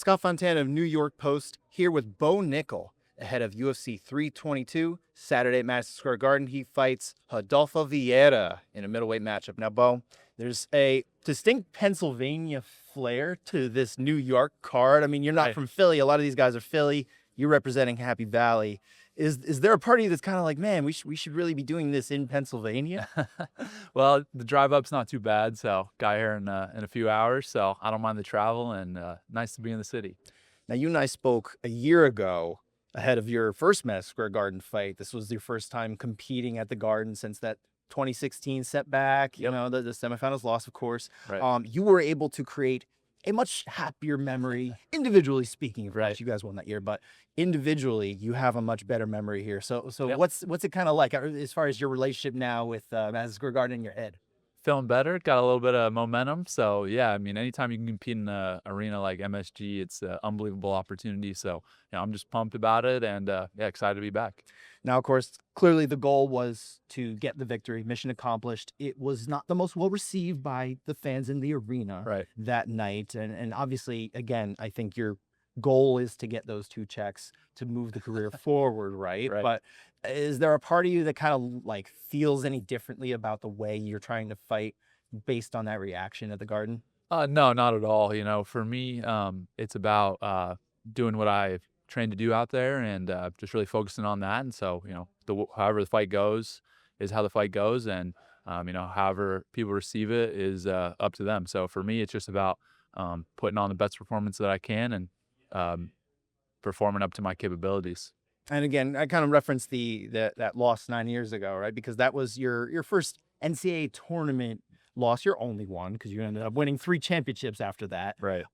Scott Fontana of New York Post here with Bo Nickal ahead of UFC 322 Saturday at Madison Square Garden. He fights Rodolfo Vieira in a middleweight matchup. Now, Bo, there's a distinct Pennsylvania flair to this New York card. I mean, you're not Right. from Philly. A lot of these guys are Philly. You're representing Happy Valley. Is there a party that's kind of like, man, we should really be doing this in Pennsylvania? Well, the drive up's not too bad, so got here in a few hours, so I don't mind the travel, and nice to be in the city. Now, you and I spoke a year ago ahead of your first Madison Square Garden fight. This was your first time competing at the Garden since that 2016 setback, Yep. the semifinals loss, of course. Right. You were able to create a much happier memory, individually speaking, of course. Right. You guys won that year, but individually, you have a much better memory here. So Yep. what's it kind of like as far as your relationship now with Madison Square Garden in your head? Feeling better, got a little bit of momentum, so yeah, I mean, anytime you can compete in an arena like MSG, it's an unbelievable opportunity, so I'm just pumped about it, and yeah, excited to be back. Now, of course, clearly the goal was to get the victory. Mission accomplished. It was not the most well received by the fans in the arena Right. that night. And obviously, again, I think your goal is to get those 2 checks to move the career forward, right? Right. But is there a part of you that kind of like feels any differently about the way you're trying to fight based on that reaction at the Garden? No, not at all. For me, it's about doing what I've trained to do out there, and just really focusing on that. And so, however the fight goes is how the fight goes, and however people receive it is up to them. So for me, it's just about putting on the best performance that I can, and performing up to my capabilities. And again, I kind of referenced that loss 9 years ago, right? Because that was your first NCAA tournament loss, your only one, because you ended up winning 3 championships after that. Right.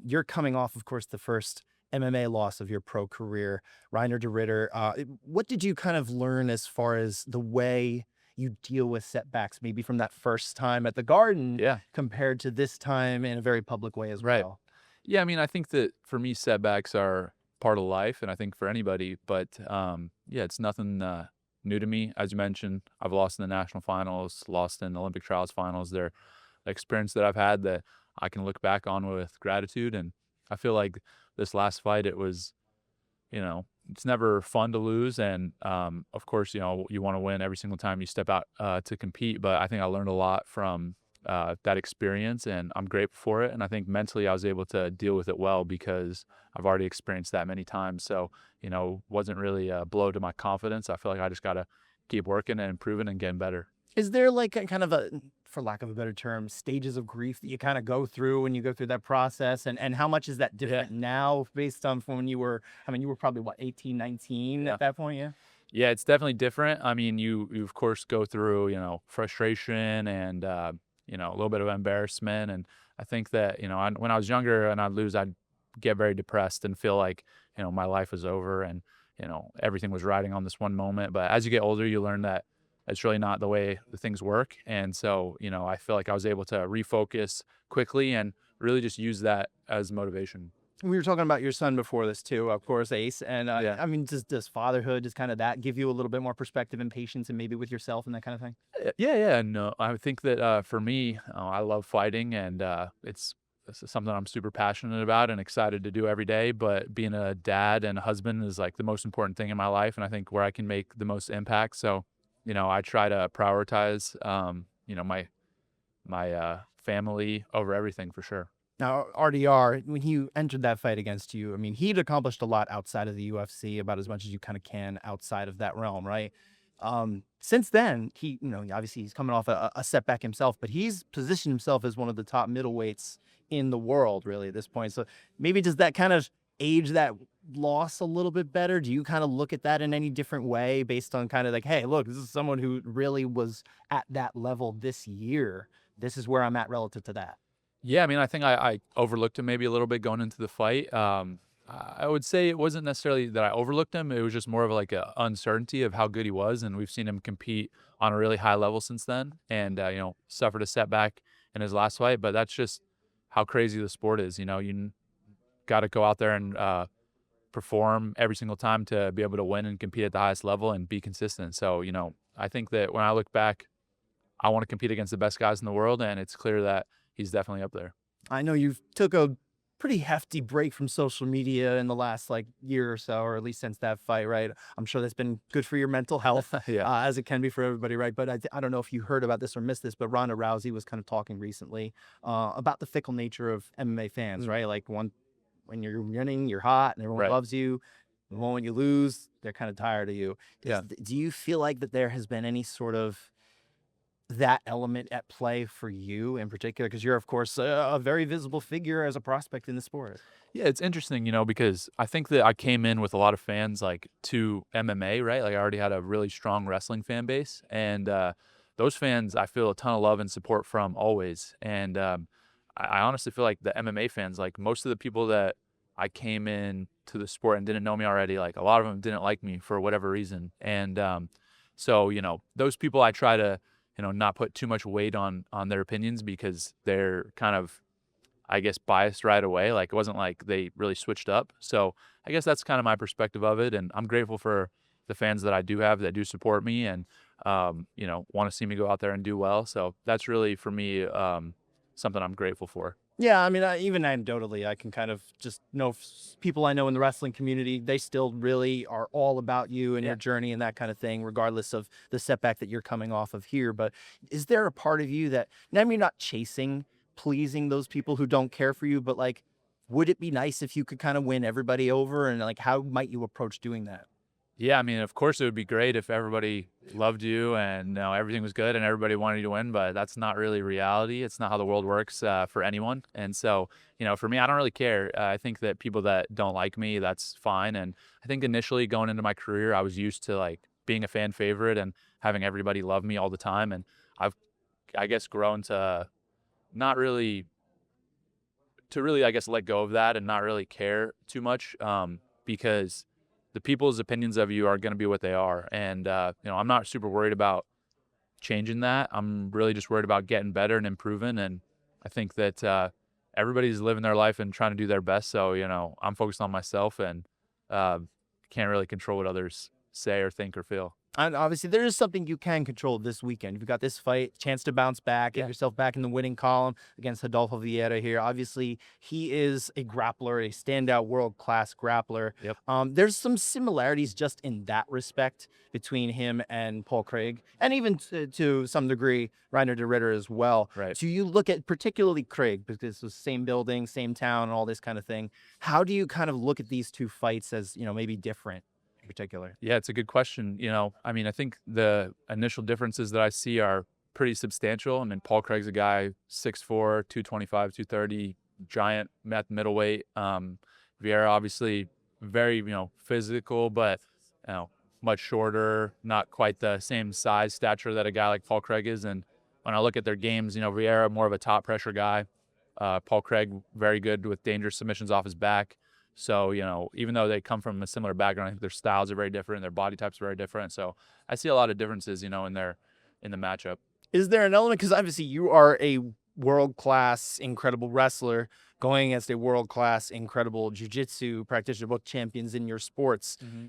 You're coming off, of course, the first MMA loss of your pro career, Reinier De Ridder. What did you kind of learn as far as the way you deal with setbacks, maybe from that first time at the Garden Yeah. compared to this time in a very public way as Right. well? Yeah, I mean, I think that for me, setbacks are part of life, and I think for anybody. But yeah, it's nothing new to me. As you mentioned, I've lost in the national finals, lost in Olympic trials finals. They're experience that I've had that I can look back on with gratitude. And I feel like this last fight, it was, it's never fun to lose. And of course, you want to win every single time you step out to compete. But I think I learned a lot from that experience, and I'm grateful for it. And I think mentally I was able to deal with it well because I've already experienced that many times. So, wasn't really a blow to my confidence. I feel like I just got to keep working and improving and getting better. Is there like a kind of a, for lack of a better term, stages of grief that you kind of go through when you go through that process? And how much is that different now based on from when you were, I mean, you were probably what, 18, 19 Yeah. at that point? Yeah. Yeah, it's definitely different. I mean, you of course go through, frustration and, a little bit of embarrassment. And I think that, when I was younger and I'd lose, I'd get very depressed and feel like, my life was over and, everything was riding on this one moment. But as you get older, you learn that it's really not the way the things work. And so, I feel like I was able to refocus quickly and really just use that as motivation. We were talking about your son before this too, of course, Ace. And Yeah. I mean, does fatherhood, just kind of that give you a little bit more perspective and patience and maybe with yourself and that kind of thing? Yeah. No, I think that for me, I love fighting, and it's something I'm super passionate about and excited to do every day. But being a dad and a husband is like the most important thing in my life, and I think where I can make the most impact. So, I try to prioritize, my family over everything for sure. Now, RDR, when he entered that fight against you, I mean, he'd accomplished a lot outside of the UFC, about as much as you kind of can outside of that realm, right? Since then, he, obviously he's coming off a setback himself, but he's positioned himself as one of the top middleweights in the world, really, at this point. So maybe does that kind of age that loss a little bit better? Do you kind of look at that in any different way based on kind of like, hey, look, this is someone who really was at that level this year. This is where I'm at relative to that. Yeah, I mean, I think I overlooked him maybe a little bit going into the fight. I would say it wasn't necessarily that I overlooked him. It was just more of like a uncertainty of how good he was, and we've seen him compete on a really high level since then. And suffered a setback in his last fight, but that's just how crazy the sport is. You got to go out there and perform every single time to be able to win and compete at the highest level and be consistent. So I think that when I look back, I want to compete against the best guys in the world, and it's clear that he's definitely up there. I know you took a pretty hefty break from social media in the last like year or so, or at least since that fight, right? I'm sure that's been good for your mental health, Yeah. as it can be for everybody, right? But I don't know if you heard about this or missed this, but Ronda Rousey was kind of talking recently about the fickle nature of MMA fans, Mm. right? Like when you're winning, you're hot and everyone Right. loves you. The moment you lose, they're kind of tired of you. Yeah. Do you feel like that there has been any sort of that element at play for you in particular? Because you're, of course, a very visible figure as a prospect in the sport. Yeah, it's interesting, because I think that I came in with a lot of fans like to MMA, right? Like I already had a really strong wrestling fan base, and those fans I feel a ton of love and support from always. And I honestly feel like the MMA fans, like most of the people that I came in to the sport and didn't know me already, like a lot of them didn't like me for whatever reason. And so those people I try to not put too much weight on their opinions because they're kind of, I guess, biased right away. Like it wasn't like they really switched up. So I guess that's kind of my perspective of it. And I'm grateful for the fans that I do have that do support me and, want to see me go out there and do well. So that's really for me, something I'm grateful for. Yeah, I mean, even anecdotally, I can kind of just know people I know in the wrestling community, they still really are all about you and Yeah. your journey and that kind of thing, regardless of the setback that you're coming off of here. But is there a part of you that, now you're not chasing, pleasing those people who don't care for you, but like, would it be nice if you could kind of win everybody over? And like, how might you approach doing that? Yeah, I mean, of course, it would be great if everybody loved you and everything was good and everybody wanted you to win, but that's not really reality. It's not how the world works for anyone. And so, for me, I don't really care. I think that people that don't like me, that's fine. And I think initially going into my career, I was used to like being a fan favorite and having everybody love me all the time. And I've, I guess, grown to not really to really, I guess, let go of that and not really care too much because the people's opinions of you are going to be what they are. And, I'm not super worried about changing that. I'm really just worried about getting better and improving. And I think that everybody's living their life and trying to do their best. So, I'm focused on myself and uh, can't really control what others say or think or feel. And obviously, there is something you can control this weekend. You've got this fight, chance to bounce back, get Yeah. yourself back in the winning column against Rodolfo Vieira here. Obviously, he is a grappler, a standout world-class grappler. Yep. There's some similarities just in that respect between him and Paul Craig, and even to some degree, Reinier De Ridder as well. Right. Do you look at particularly Craig, because it's the same building, same town, and all this kind of thing? How do you kind of look at these two fights as, maybe different in particular? Yeah, it's a good question. I mean, I think the initial differences that I see are pretty substantial. I mean, Paul Craig's a guy 6'4", 225, 230, giant middleweight. Vieira obviously very, physical, but you know, much shorter, not quite the same size stature that a guy like Paul Craig is. And when I look at their games, Vieira more of a top pressure guy. Paul Craig very good with dangerous submissions off his back. So, even though they come from a similar background, I think their styles are very different, their body types are very different. So I see a lot of differences, in the matchup. Is there an element, because obviously you are a world-class, incredible wrestler going against a world-class, incredible jiu-jitsu practitioner, both champions in your sports. Mm-hmm.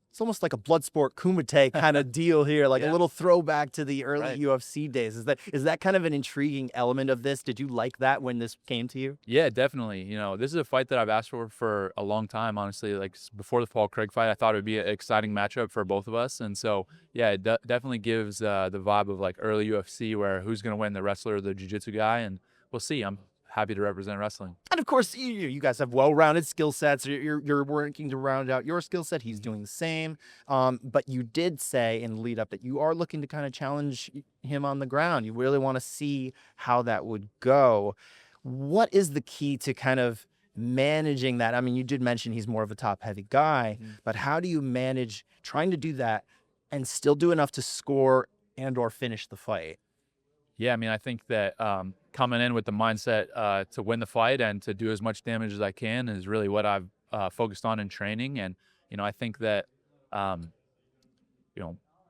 It's almost like a Bloodsport Kumite kind of deal here, like a Yeah. little throwback to the early Right. UFC days. Is that kind of an intriguing element of this? Did you like that when this came to you? Yeah, definitely. This is a fight that I've asked for a long time, honestly. Like before the Paul Craig fight, I thought it would be an exciting matchup for both of us. And so, yeah, it definitely gives the vibe of like early UFC where who's going to win, the wrestler or the jiu-jitsu guy. And we'll see. I'm happy to represent wrestling. And of course, you guys have well-rounded skill sets. You're working to round out your skill set. He's doing the same. But you did say in the lead up that you are looking to kind of challenge him on the ground. You really want to see how that would go. What is the key to kind of managing that? I mean, you did mention he's more of a top-heavy guy, but how do you manage trying to do that and still do enough to score and or finish the fight? Yeah, I mean, I think that coming in with the mindset to win the fight and to do as much damage as I can is really what I've focused on in training. And I think that um,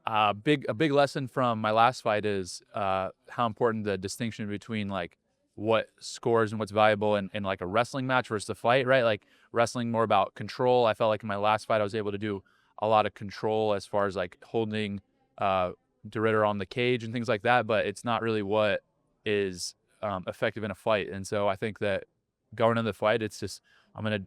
a big lesson from my last fight is how important the distinction between like what scores and what's valuable in like a wrestling match versus a fight, right? Like wrestling more about control. I felt like in my last fight I was able to do a lot of control as far as like holding De Ridder on the cage and things like that, but it's not really what is effective in a fight. And so I think that going into the fight, it's just I'm gonna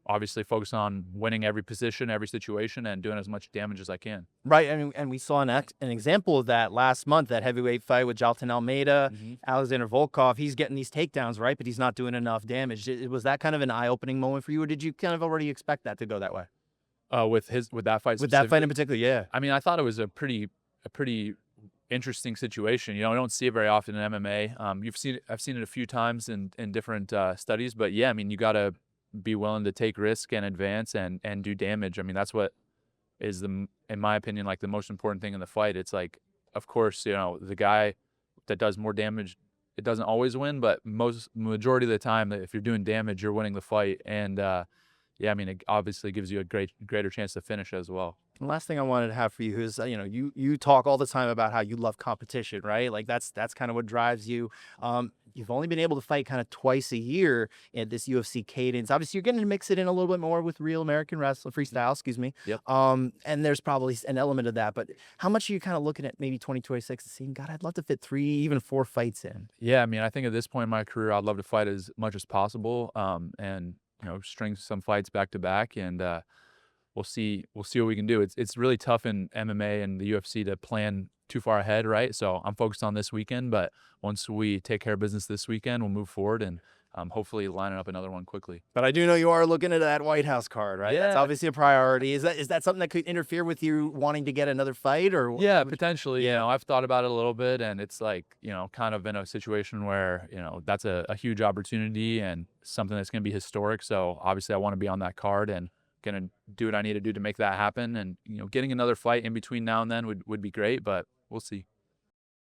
obviously focus on winning every position, every situation, and doing as much damage as I can. Right, and we saw an example of that last month, that heavyweight fight with Jalton Almeida, Alexander Volkov. He's getting these takedowns, right, but he's not doing enough damage. Was that kind of an eye-opening moment for you, or did you kind of already expect that to go that way? With that fight With that fight in specifically, particular, yeah. I mean, I thought it was a pretty interesting situation. You know, I don't see it very often in MMA. I've seen it a few times in different studies, but yeah, I mean, you gotta be willing to take risk and advance and do damage. I mean, that's what is in my opinion, like the most important thing in the fight. It's like, of course, you know, the guy that does more damage, it doesn't always win, but majority of the time, if you're doing damage, you're winning the fight. And yeah, I mean, it obviously gives you a greater chance to finish as well. The last thing I wanted to have for you is, you talk all the time about how you love competition, right? Like that's kind of what drives you. You've only been able to fight kind of twice a year at this UFC cadence. Obviously, you're getting to mix it in a little bit more with real American wrestling freestyle, excuse me. Yep. And there's probably an element of that. But how much are you kind of looking at maybe 2026 and saying, God, I'd love to fit 3, even 4 fights in? Yeah, I mean, I think at this point in my career, I'd love to fight as much as possible, and string some fights back to back, and we'll see what we can do. It's really tough in MMA and the UFC to plan too far ahead, right? So I'm focused on this weekend, but once we take care of business this weekend, we'll move forward and hopefully lining up another one quickly. But I do know you are looking at that White House card, right? That's Yeah. obviously a priority. Is that something that could interfere with you wanting to get another fight, or Yeah, potentially. Yeah. I've thought about it a little bit, and it's like, kind of in a situation where, that's a huge opportunity and something that's going to be historic. So obviously I want to be on that card and going to do what I need to do to make that happen. And, getting another fight in between now and then would be great, but we'll see.